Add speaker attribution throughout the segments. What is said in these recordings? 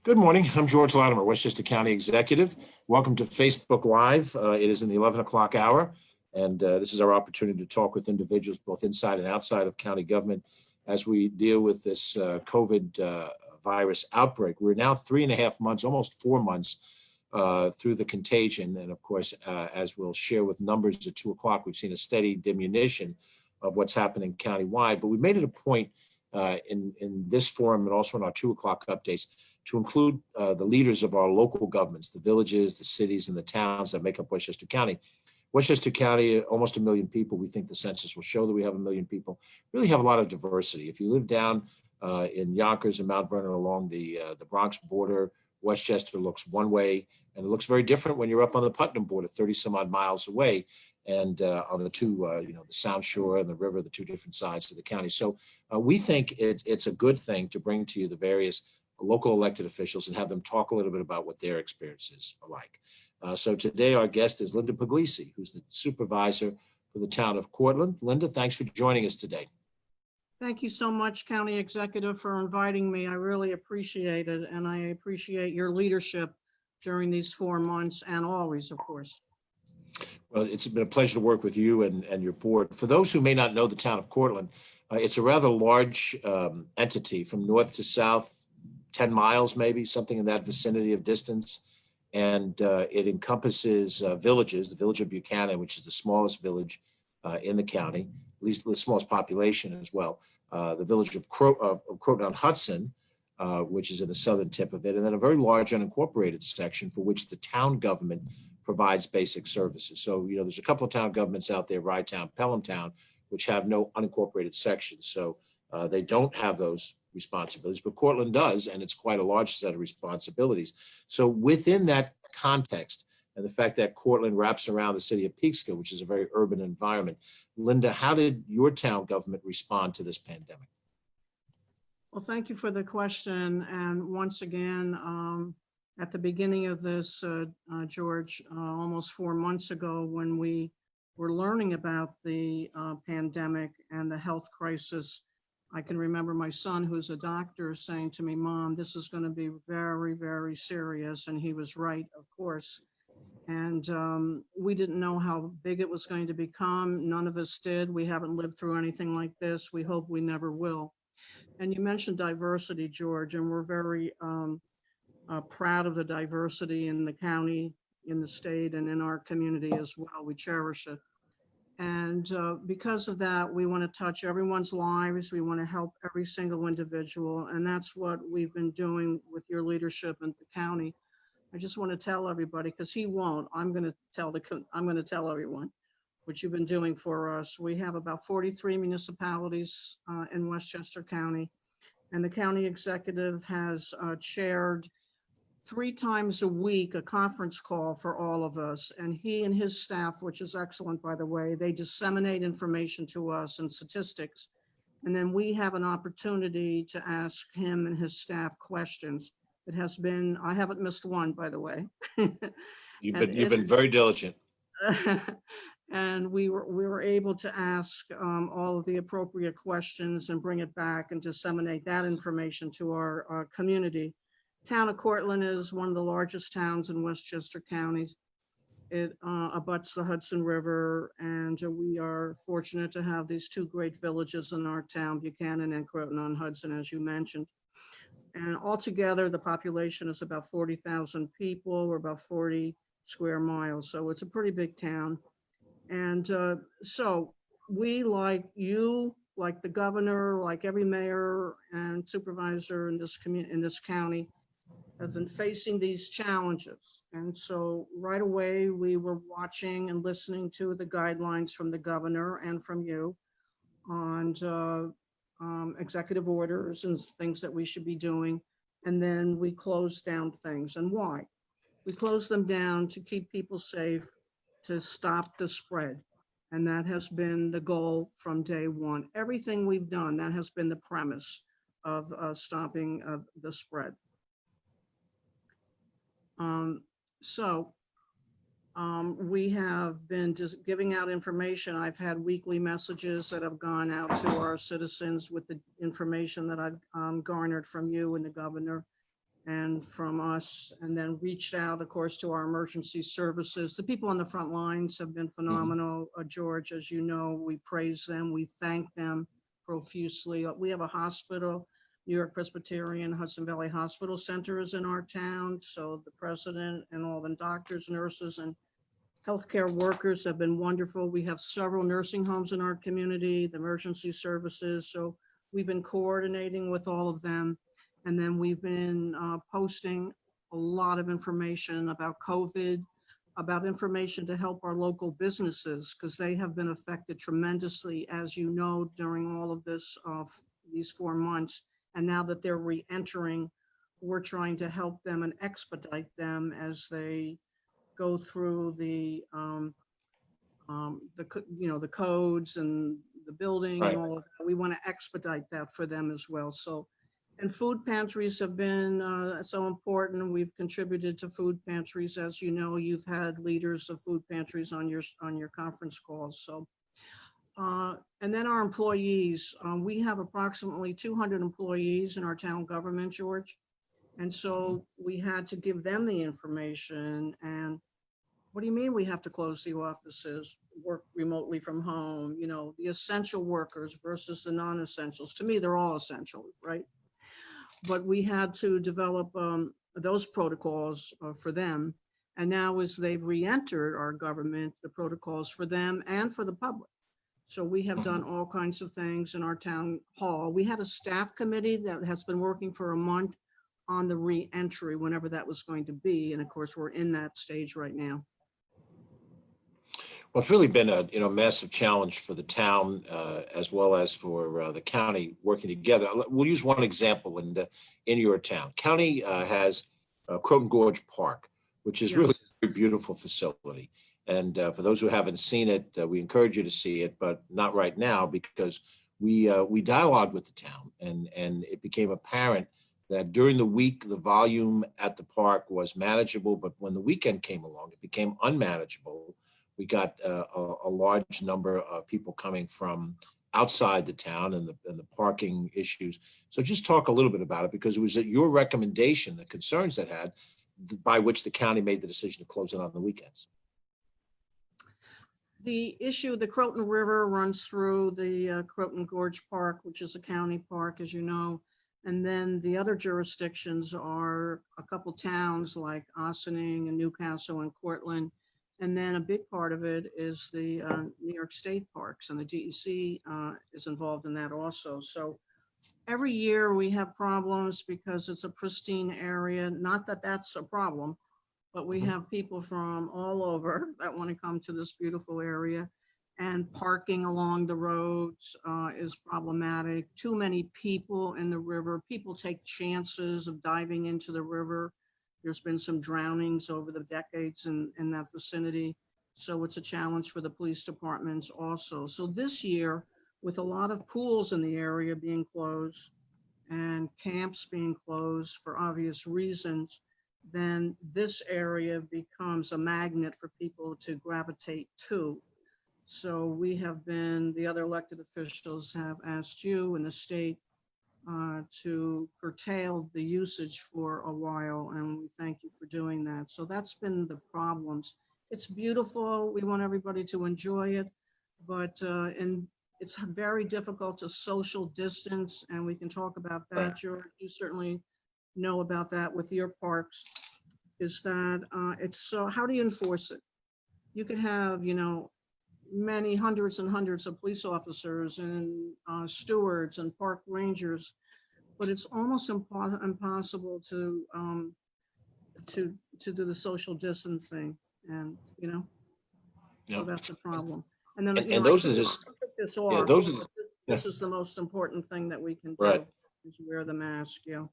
Speaker 1: Good morning. I'm George Latimer, Westchester County Executive. Welcome to Facebook Live. It is in the 11 o'clock hour, and this is our opportunity to talk with individuals both inside and outside of county government as we deal with this COVID virus outbreak. We're now 3.5 months, almost 4 months through the contagion. And of course, as we'll share with numbers at 2 o'clock, we've seen a steady diminution of what's happening countywide. But we made it a point in this forum and also in our 2 o'clock updates to include the leaders of our local governments, the villages, the cities, and the towns that make up Westchester County. Westchester County, almost 1 million people. We think the census will show that we have 1 million people. Really have a lot of diversity. If you live down in Yonkers and Mount Vernon along the Bronx border, Westchester looks one way, and it looks very different when you're up on the Putnam border, 30 some odd miles away, and on the two, the Sound Shore and the river, the two different sides of the county. So we think it's a good thing to bring to you the various local elected officials and have them talk a little bit about what their experiences are like. So today our guest is Linda Puglisi, who's the supervisor for the town of Cortlandt. Linda, thanks for joining us today.
Speaker 2: Thank you so much, County Executive, for inviting me. I really appreciate it, and I appreciate your leadership during these 4 months and always, of course.
Speaker 1: Well, it's been a pleasure to work with you and your board. For those who may not know the town of Cortlandt, it's a rather large entity from north to south, 10 miles, maybe something in that vicinity of distance. And it encompasses villages, the village of Buchanan, which is the smallest village in the county, at least the smallest population as well. The village of Croton on Hudson, which is in the southern tip of it, and then a very large unincorporated section for which the town government provides basic services. So, there's a couple of town governments out there, Rye-Town, Pelhamtown, which have no unincorporated sections. So they don't have those responsibilities, but Cortlandt does, and it's quite a large set of responsibilities. So within that context, and the fact that Cortlandt wraps around the city of Peekskill, which is a very urban environment, Linda, how did your town government respond to this pandemic?
Speaker 2: Well, thank you for the question. And once again, at the beginning of this, George, almost 4 months ago, when we were learning about the pandemic and the health crisis, I can remember my son, who's a doctor, saying to me, "Mom, this is going to be very, very serious." And he was right, of course. And we didn't know how big it was going to become. None of us did. We haven't lived through anything like this. We hope we never will. And you mentioned diversity, George, and we're very proud of the diversity in the county, in the state, and in our community as well. We cherish it. And because of that, we want to touch everyone's lives. We want to help every single individual. And that's what we've been doing with your leadership in the county. I just want to tell everybody, because he won't, I'm going to tell everyone what you've been doing for us. We have about 43 municipalities in Westchester County, and the county executive has chaired 3 times a week a conference call for all of us, and he and his staff, which is excellent, by the way, they disseminate information to us and statistics, and then we have an opportunity to ask him and his staff questions. It has been, I haven't missed one, by the way.
Speaker 1: You've been very diligent.
Speaker 2: And we were able to ask all of the appropriate questions and bring it back and disseminate that information to our community. Town of Cortlandt is one of the largest towns in Westchester counties. It abuts the Hudson River, and we are fortunate to have these 2 great villages in our town, Buchanan and Croton on Hudson, as you mentioned. And altogether, the population is about 40,000 people, or about 40 square miles. So it's a pretty big town. And so we, like you, like the governor, like every mayor and supervisor in this county, have been facing these challenges. And so right away, we were watching and listening to the guidelines from the governor and from you on executive orders and things that we should be doing. And then we closed down things. And why? We closed them down to keep people safe, to stop the spread. And that has been the goal from day one. Everything we've done, that has been the premise of stopping the spread. We have been just giving out information. I've had weekly messages that have gone out to our citizens with the information that I've garnered from you and the governor. and from us, and then reached out, of course, to our emergency services. The people on the front lines have been phenomenal. George, as you know, we praise them. We thank them profusely. We have a hospital, New York Presbyterian Hudson Valley Hospital Center is in our town. So the president and all the doctors, nurses, and healthcare workers have been wonderful. We have several nursing homes in our community, the emergency services. So we've been coordinating with all of them. And then we've been posting a lot of information about COVID, about information to help our local businesses, because they have been affected tremendously, as you know, during all of this, these 4 months. And now that they're re-entering, we're trying to help them and expedite them as they go through the codes and the building and all of that. We want to expedite that for them as well. So, and food pantries have been so important. We've contributed to food pantries. As you know, you've had leaders of food pantries on your conference calls. So, and then our employees, we have approximately 200 employees in our town government, George. And so we had to give them the information. And what do you mean we have to close the offices, work remotely from home? You know, the essential workers versus the non-essentials. To me, they're all essential, right? But we had to develop those protocols for them. And now as they've re-entered our government, the protocols for them and for the public. So we have done all kinds of things in our town hall. We had a staff committee that has been working for a month on the re-entry, whenever that was going to be. And of course, we're in that stage right now.
Speaker 1: Well, it's really been a massive challenge for the town as well as for the county working together. We'll use one example in your town. County has Croton Gorge Park, which is really a very beautiful facility. And for those who haven't seen it, we encourage you to see it, but not right now, because we dialogued with the town, and it became apparent that during the week the volume at the park was manageable, but when the weekend came along, it became unmanageable. We got a large number of people coming from outside the town and the parking issues. So just talk a little bit about it, because it was at your recommendation, the concerns that had, by which the county made the decision to close it on the weekends.
Speaker 2: The issue, the Croton River runs through the Croton Gorge Park, which is a county park, as you know. And then the other jurisdictions are a couple towns like Ossining and Newcastle and Cortlandt. And then a big part of it is the New York State parks, and the DEC is involved in that also. So every year we have problems because it's a pristine area. Not that that's a problem, but we have people from all over that want to come to this beautiful area. And parking along the roads is problematic. Too many people in the river. People take chances of diving into the river. There's been some drownings over the decades in that vicinity. So it's a challenge for the police departments also. So this year, with a lot of pools in the area being closed and camps being closed for obvious reasons, then this area becomes a magnet for people to gravitate to. So we have been, the other elected officials have asked you and the state to curtail the usage for a while, and we thank you for doing that. So that's been the problems. It's beautiful. We want everybody to enjoy it, but and it's very difficult to social distance, and we can talk about that. You certainly know about that with your parks, is that it's so, how do you enforce it? You could have, you know, many hundreds and hundreds of police officers and stewards and park rangers, but it's almost impossible to do the social distancing, and you know, so that's a problem. And then
Speaker 1: and those are just
Speaker 2: this is the most important thing that we can do, is wear the mask. Yeah,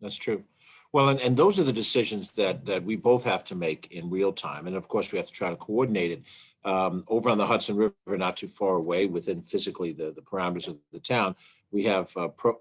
Speaker 1: that's true. Well, and those are the decisions that we both have to make in real time, and of course we have to try to coordinate it. Over on the Hudson River, not too far away, within physically the parameters of the town, we have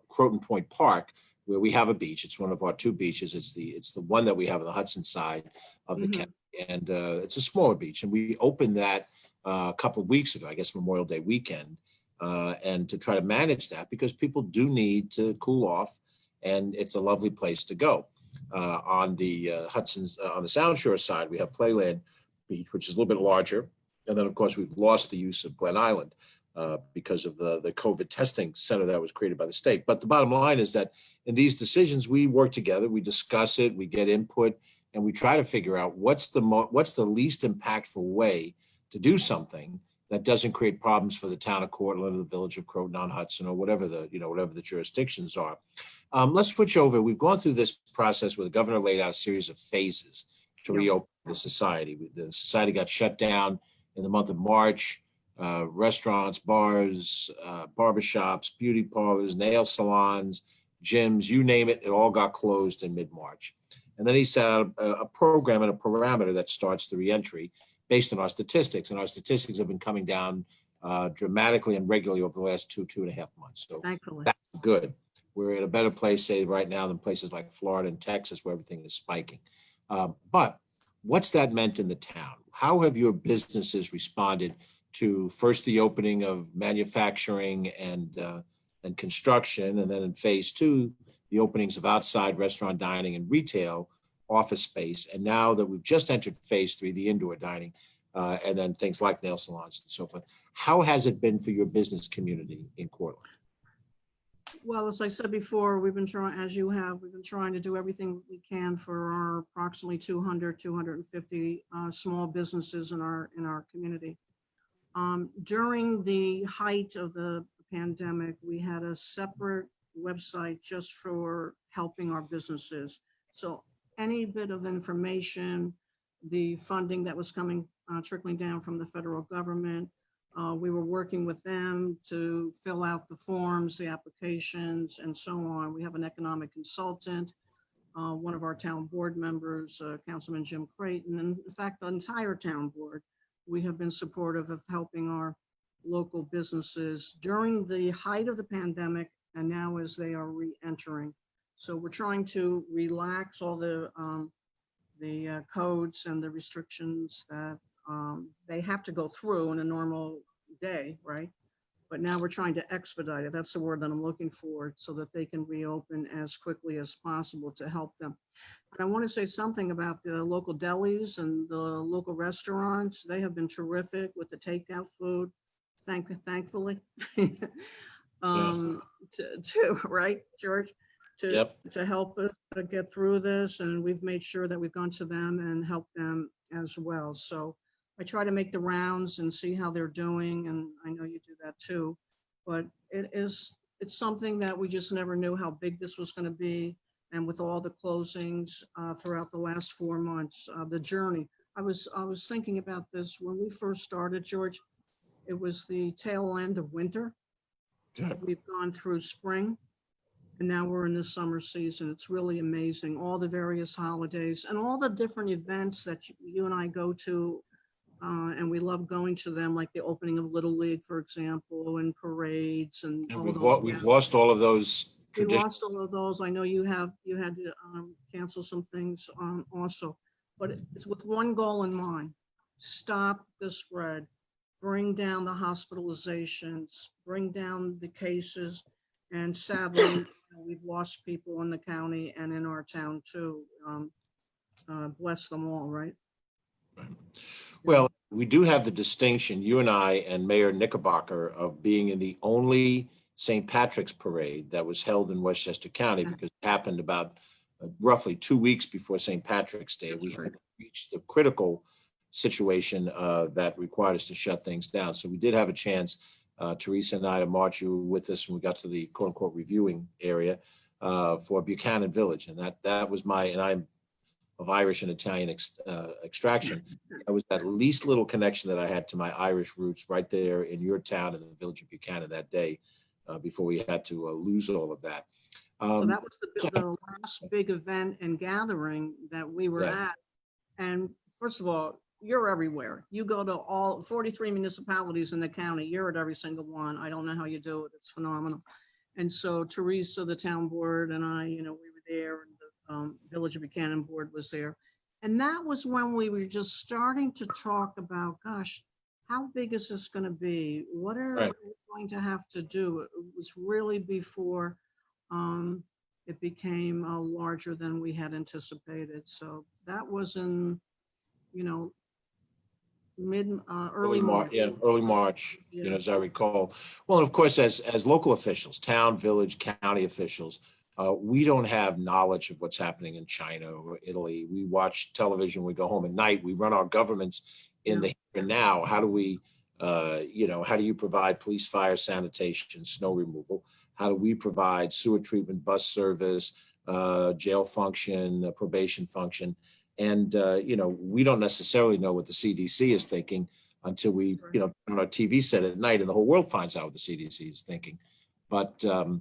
Speaker 1: Croton Point Park, where we have a beach. It's one of our two beaches. It's the one that we have on the Hudson side of the county, and it's a smaller beach. And we opened that a couple of weeks ago, I guess Memorial Day weekend, and to try to manage that, because people do need to cool off, and it's a lovely place to go. On the on the Sound Shore side, we have Playland Beach, which is a little bit larger. And then, of course, we've lost the use of Glen Island because of the COVID testing center that was created by the state. But the bottom line is that in these decisions, we work together, we discuss it, we get input, and we try to figure out what's the least impactful way to do something that doesn't create problems for the town of Cortland or the village of Croton on Hudson or whatever the jurisdictions are. Let's switch over. We've gone through this process where the governor laid out a series of phases to reopen the society. The society got shut down in the month of March. Restaurants, bars, barbershops, beauty parlors, nail salons, gyms, you name it, it all got closed in mid-March. And then he set out a program and a parameter that starts the reentry based on our statistics. And our statistics have been coming down dramatically and regularly over the last 2.5 months. So
Speaker 2: Thankfully.
Speaker 1: that's good. We're in a better place, say, right now than places like Florida and Texas where everything is spiking. But what's that meant in the town? How have your businesses responded to first the opening of manufacturing and construction, and then in phase two, the openings of outside restaurant dining and retail office space, and now that we've just entered phase three, the indoor dining, and then things like nail salons and so forth. How has it been for your business community in Cortland?
Speaker 2: Well, as I said before, we've been trying, as you have, we've been trying to do everything we can for our approximately 250 small businesses in our community. During the height of the pandemic, we had a separate website just for helping our businesses. So any bit of information, the funding that was coming, trickling down from the federal government, we were working with them to fill out the forms, the applications, and so on. We have an economic consultant, one of our town board members, Councilman Jim Croton, and in fact, the entire town board. We have been supportive of helping our local businesses during the height of the pandemic and now as they are re-entering. So we're trying to relax all the codes and the restrictions that they have to go through in a normal day, right? But now we're trying to expedite it. That's the word that I'm looking for, so that they can reopen as quickly as possible to help them. And I want to say something about the local delis and the local restaurants. They have been terrific with the takeout food, thankfully. Right, George? To help us get through this. And we've made sure that we've gone to them and helped them as well. So I try to make the rounds and see how they're doing, and I know you do that too. But it's something that we just never knew how big this was going to be, and with all the closings throughout the last 4 months, the journey. I was thinking about this when we first started, George. It was the tail end of winter. We've gone through spring, and now we're in the summer season. It's really amazing, all the various holidays and all the different events that you and I go to. And we love going to them, like the opening of Little League, for example, and parades and all those.
Speaker 1: We've lost all of those traditions.
Speaker 2: We lost all of those. I know you had to cancel some things also, but it's with one goal in mind: stop the spread, bring down the hospitalizations, bring down the cases, and sadly, we've lost people in the county and in our town too. Bless them all, right?
Speaker 1: Well, we do have the distinction, you and I and Mayor Knickerbocker, of being in the only St. Patrick's parade that was held in Westchester County, because it happened about roughly 2 weeks before St. Patrick's Day. We had reached the critical situation that required us to shut things down. So we did have a chance, Teresa and I, to march. You were with us when we got to the quote unquote reviewing area for Buchanan Village. And that was and I'm of Irish and Italian extraction. That was that least little connection that I had to my Irish roots right there in your town in the village of Buchanan that day before we had to lose all of that.
Speaker 2: So that was the last big event and gathering that we were at. And first of all, you're everywhere. You go to all 43 municipalities in the county. You're at every single one. I don't know how you do it. It's phenomenal. And so Teresa, the town board, and I, we were there, and the Village of Buchanan board was there. And that was when we were just starting to talk about, gosh, how big is this going to be? What are we going to have to do? It was really before it became larger than we had anticipated. So that was in, you know, early March.
Speaker 1: Yeah, early March,
Speaker 2: Yeah.
Speaker 1: as I recall. Well, and of course, as local officials, town, village, county officials, we don't have knowledge of what's happening in China or Italy. We watch television, we go home at night, we run our governments in the here and now. How do we, how do you provide police, fire, sanitation, snow removal? How do we provide sewer treatment, bus service, jail function, probation function? And, we don't necessarily know what the CDC is thinking until we, turn on our TV set at night and the whole world finds out what the CDC is thinking. But that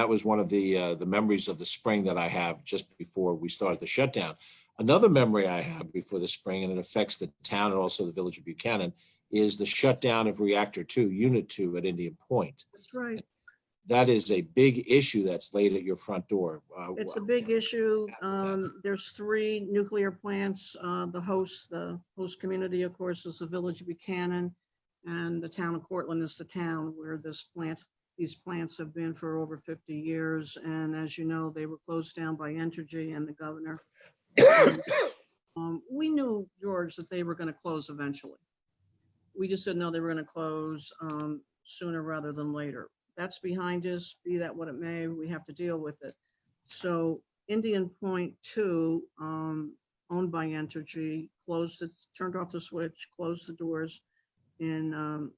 Speaker 1: was one of the memories of the spring that I have just before we started the shutdown. Another memory I have before the spring, and it affects the town and also the village of Buchanan, is the shutdown of Reactor 2, Unit 2 at Indian Point.
Speaker 2: That's right.
Speaker 1: That is a big issue that's laid at your front door.
Speaker 2: It's a big issue. There's 3 nuclear plants. The host community, of course, is the village of Buchanan, and the town of Cortlandt is the town where these plants have been for over 50 years. And as you know, they were closed down by Entergy and the governor. We knew, George, that they were going to close eventually. We just didn't know they were going to close sooner rather than later. That's behind us, be that what it may, we have to deal with it. So Indian Point 2, owned by Entergy, closed it, turned off the switch, closed the doors during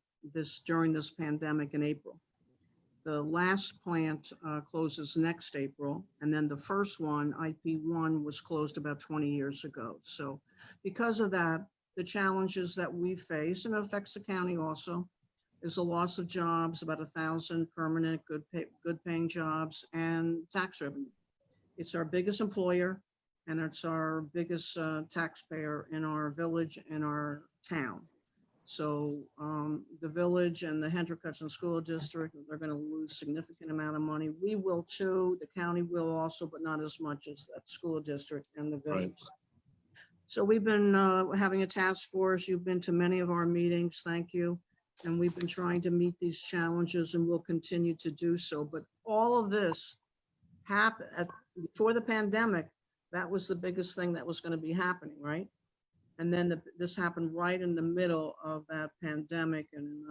Speaker 2: this pandemic in April. The last plant closes next April, and then the first one, IP1, was closed about 20 years ago. So because of that, the challenges that we face, and it affects the county also, is the loss of jobs, about 1,000 permanent, good paying jobs, and tax revenue. It's our biggest employer, and it's our biggest taxpayer in our village and our town. So the village and the Hendrick Hudson School District, they're going to lose significant amount of money. We will too. The county will also, but not as much as that school district and the village. Right. So we've been having a task force. You've been to many of our meetings. Thank you. And we've been trying to meet these challenges, and we'll continue to do so. But all of this happened before the pandemic. That was the biggest thing that was going to be happening, right? And then this happened right in the middle of that pandemic, and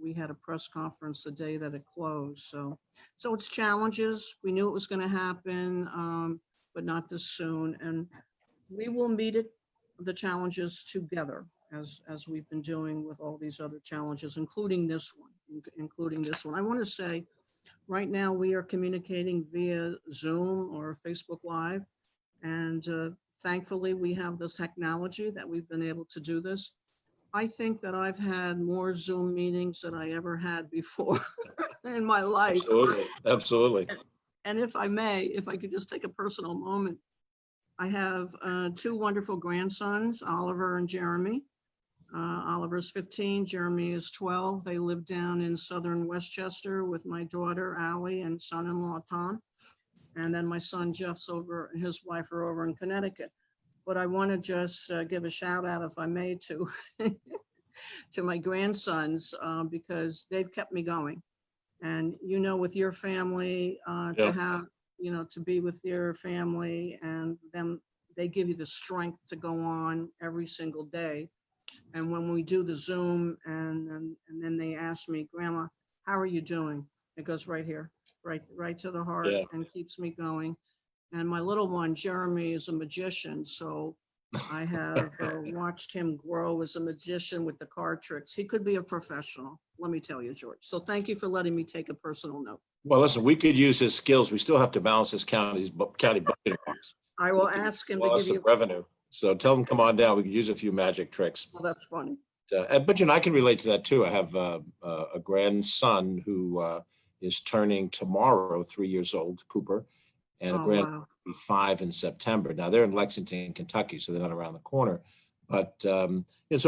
Speaker 2: we had a press conference the day that it closed. So it's challenges. We knew it was going to happen, but not this soon. And we will meet the challenges together, as we've been doing with all these other challenges, including this one. I want to say, right now we are communicating via Zoom or Facebook Live, and thankfully we have this technology that we've been able to do this. I think that I've had more Zoom meetings than I ever had before in my life.
Speaker 1: Absolutely.
Speaker 2: And if I could just take a personal moment, I have 2 wonderful grandsons, Oliver and Jeremy. Oliver's 15, Jeremy is 12. They live down in southern Westchester with my daughter, Allie, and son-in-law, Tom. And then my son, Jeff's and his wife are over in Connecticut. But I want to just give a shout out, if I may, to my grandsons, because they've kept me going. And, with your family, to have, to be with your family, and they give you the strength to go on every single day. And when we do the Zoom and then they ask me, Grandma, how are you doing? It goes right here, right to the heart, and keeps me going. And my little one, Jeremy, is a magician. So I have watched him grow as a magician with the card tricks. He could be a professional, let me tell you, George. So thank you for letting me take a personal note.
Speaker 1: Well, listen, we could use his skills. We still have to balance this county budget.
Speaker 2: I will ask him to give you
Speaker 1: revenue. So tell them, come on down. We could use a few magic tricks.
Speaker 2: Oh, that's funny.
Speaker 1: But I can relate to that too. I have a grandson who is turning tomorrow 3 years old, Cooper, and a grandson will be 5 in September. Now they're in Lexington, Kentucky, so they're not around the corner. But it's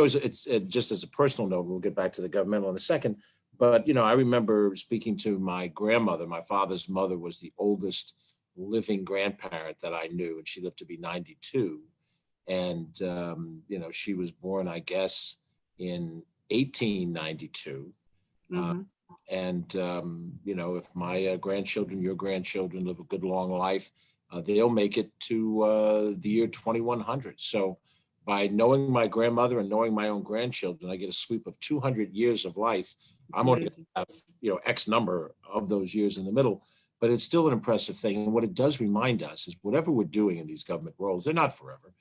Speaker 1: just as a personal note. We'll get back to the governmental in a second. But I remember speaking to my grandmother. My father's mother was the oldest living grandparent that I knew, and she lived to be 92. And, she was born, I guess, in 1892. And, you know, if my grandchildren, your grandchildren live a good long life, they'll make it to the year 2100. So by knowing my grandmother and knowing my own grandchildren, I get a sweep of 200 years of life. I'm only going to
Speaker 2: Amazing.
Speaker 1: have, you know, X number of those years in the middle, but it's still an impressive thing. And what it does remind us is whatever we're doing in these government roles, they're not forever.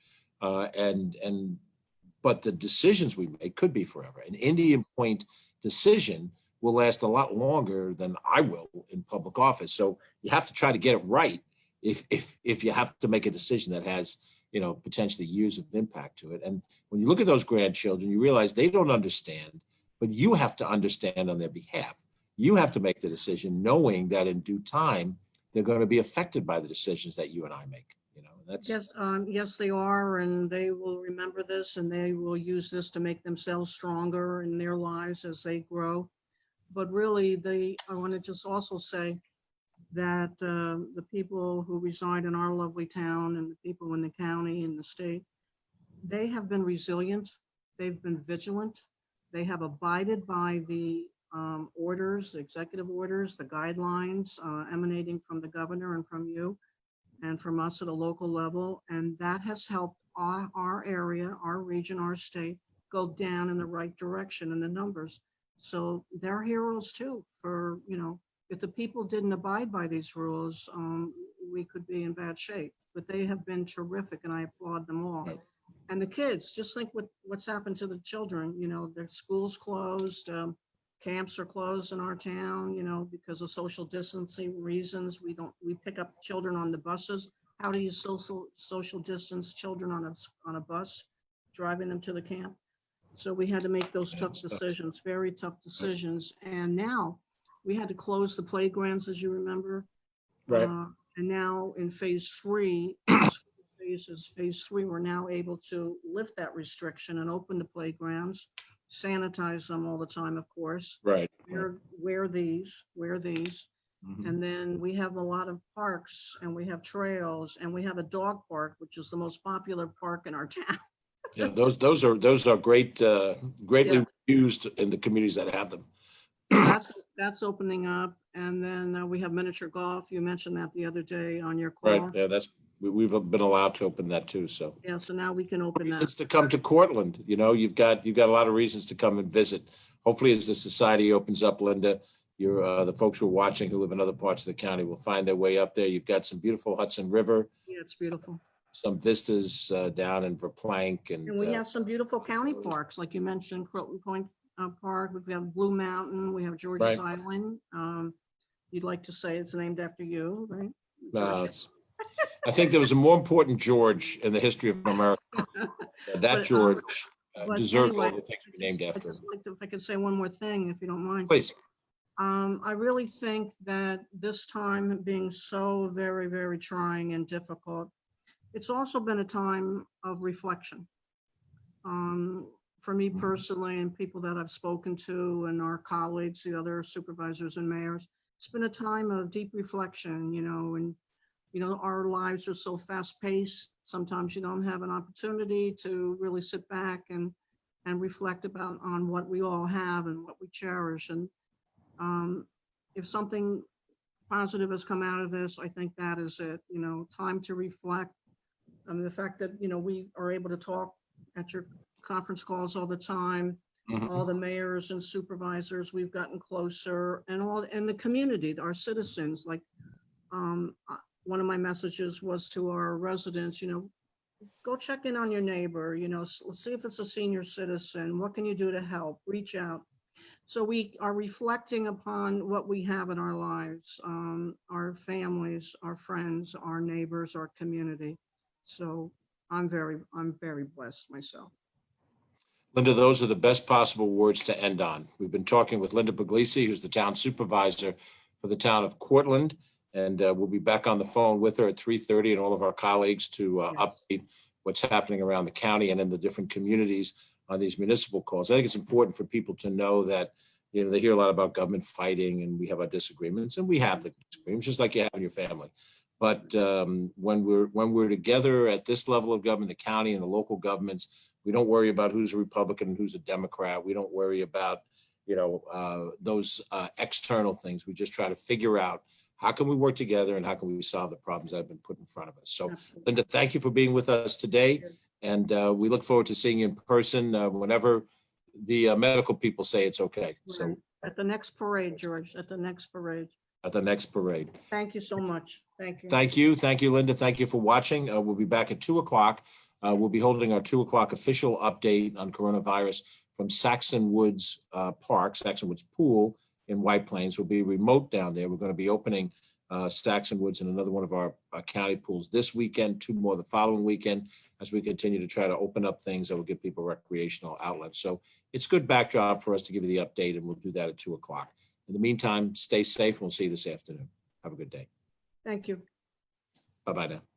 Speaker 1: But the decisions we make could be forever. An Indian Point decision will last a lot longer than I will in public office. So you have to try to get it right if you have to make a decision that has, you know, potentially years of impact to it. And when you look at those grandchildren, you realize they don't understand, but you have to understand on their behalf. You have to make the decision knowing that in due time, they're going to be affected by the decisions that you and I make. You know, that's
Speaker 2: Yes, they are, and they will remember this, and they will use this to make themselves stronger in their lives as they grow. But really, I want to just also say that the people who reside in our lovely town and the people in the county and the state, they have been resilient. They've been vigilant. They have abided by the orders, the executive orders, the guidelines emanating from the governor and from you and from us at a local level. And that has helped our area, our region, our state go down in the right direction in the numbers. So they're heroes too for, you know, if the people didn't abide by these rules, we could be in bad shape. But they have been terrific, and I applaud them all.
Speaker 1: Right.
Speaker 2: And the kids, just think what's happened to the children. You know, their schools closed, camps are closed in our town. You know, because of social distancing reasons. We pick up children on the buses. How do you social distance children on a bus, driving them to the camp? So we had to make those tough decisions, very tough decisions. And now we had to close the playgrounds, as you remember.
Speaker 1: right.
Speaker 2: And now in phase 3, phase 3, we're now able to lift that restriction and open the playgrounds, sanitize them all the time, of course.
Speaker 1: Right.
Speaker 2: Wear these.
Speaker 1: Mhm.
Speaker 2: And then we have a lot of parks, and we have trails, and we have a dog park, which is the most popular park in our town.
Speaker 1: Yeah, those are great, greatly
Speaker 2: Yeah.
Speaker 1: used in the communities that have them.
Speaker 2: So that's opening up. And then we have miniature golf. You mentioned that the other day on your
Speaker 1: Right.
Speaker 2: call.
Speaker 1: Yeah, we've been allowed to open that too. So
Speaker 2: Yeah, so now we can open that.
Speaker 1: reasons to come to Cortland. You know, you've got a lot of reasons to come and visit. Hopefully, as the society opens up, Linda, the folks who are watching who live in other parts of the county will find their way up there. You've got some beautiful Hudson River,
Speaker 2: Yeah, it's beautiful.
Speaker 1: some vistas down in Verplank,
Speaker 2: And we have some beautiful county parks, like you mentioned, Croton Point Park. We have Blue Mountain. We have George's
Speaker 1: Right.
Speaker 2: Island. You'd like to say it's named after you, right?
Speaker 1: No, I think there was a more important George in the history of America. That
Speaker 2: But,
Speaker 1: George
Speaker 2: but
Speaker 1: deserved
Speaker 2: anyway,
Speaker 1: all the things to be named
Speaker 2: I'd
Speaker 1: after him.
Speaker 2: just like to, if I could say one more thing, if you don't mind.
Speaker 1: Please.
Speaker 2: I really think that this time being so very, very trying and difficult, it's also been a time of reflection. For me
Speaker 1: Mhm.
Speaker 2: personally and people that I've spoken to and our colleagues, the other supervisors and mayors, it's been a time of deep reflection, you know, and, you know, our lives are so fast paced. Sometimes you don't have an opportunity to really sit back and reflect on what we all have and what we cherish. And if something positive has come out of this, I think that is it, you know, time to reflect. I mean, the fact that, you know, we are able to talk at your conference calls all the time,
Speaker 1: Mhm.
Speaker 2: all the mayors and supervisors, we've gotten closer, and the community, our citizens, like, one of my messages was to our residents, you know, go check in on your neighbor, you know, let's see if it's a senior citizen. What can you do to help? Reach out. So we are reflecting upon what we have in our lives, our families, our friends, our neighbors, our community. So I'm very blessed myself.
Speaker 1: Linda, those are the best possible words to end on. We've been talking with Linda Puglisi, who's the town supervisor for the town of Cortland, and we'll be back on the phone with her at 3:30 and all of our colleagues to
Speaker 2: Yes.
Speaker 1: update what's happening around the county and in the different communities on these municipal calls. I think it's important for people to know that, you know, they hear a lot about government fighting and we have our disagreements, and we have the disagreements just like you have in your family. But when we're together at this level of government, the county and the local governments, we don't worry about who's a Republican and who's a Democrat. We don't worry about, those external things. We just try to figure out how can we work together and how can we solve the problems that have been put in front of us. So,
Speaker 2: Absolutely.
Speaker 1: Linda, thank you for being with us today. And we look forward to seeing you in person whenever the medical people say it's okay. So
Speaker 2: At the next parade, George, at the next parade.
Speaker 1: at the next parade.
Speaker 2: Thank you so much. Thank you.
Speaker 1: Thank you. Thank you, Linda. Thank you for watching. We'll be back at 2 o'clock. We'll be holding our 2 o'clock official update on coronavirus from Saxon Woods Park, Saxon Woods Pool in White Plains. We'll be remote down there. We're going to be opening Saxon Woods and another one of our county pools this weekend, 2 more the following weekend, as we continue to try to open up things that will give people recreational outlets. So it's good backdrop for us to give you the update, and we'll do that at 2 o'clock. In the meantime, stay safe, and we'll see you this afternoon. Have a good day.
Speaker 2: Thank you.
Speaker 1: Bye-bye now.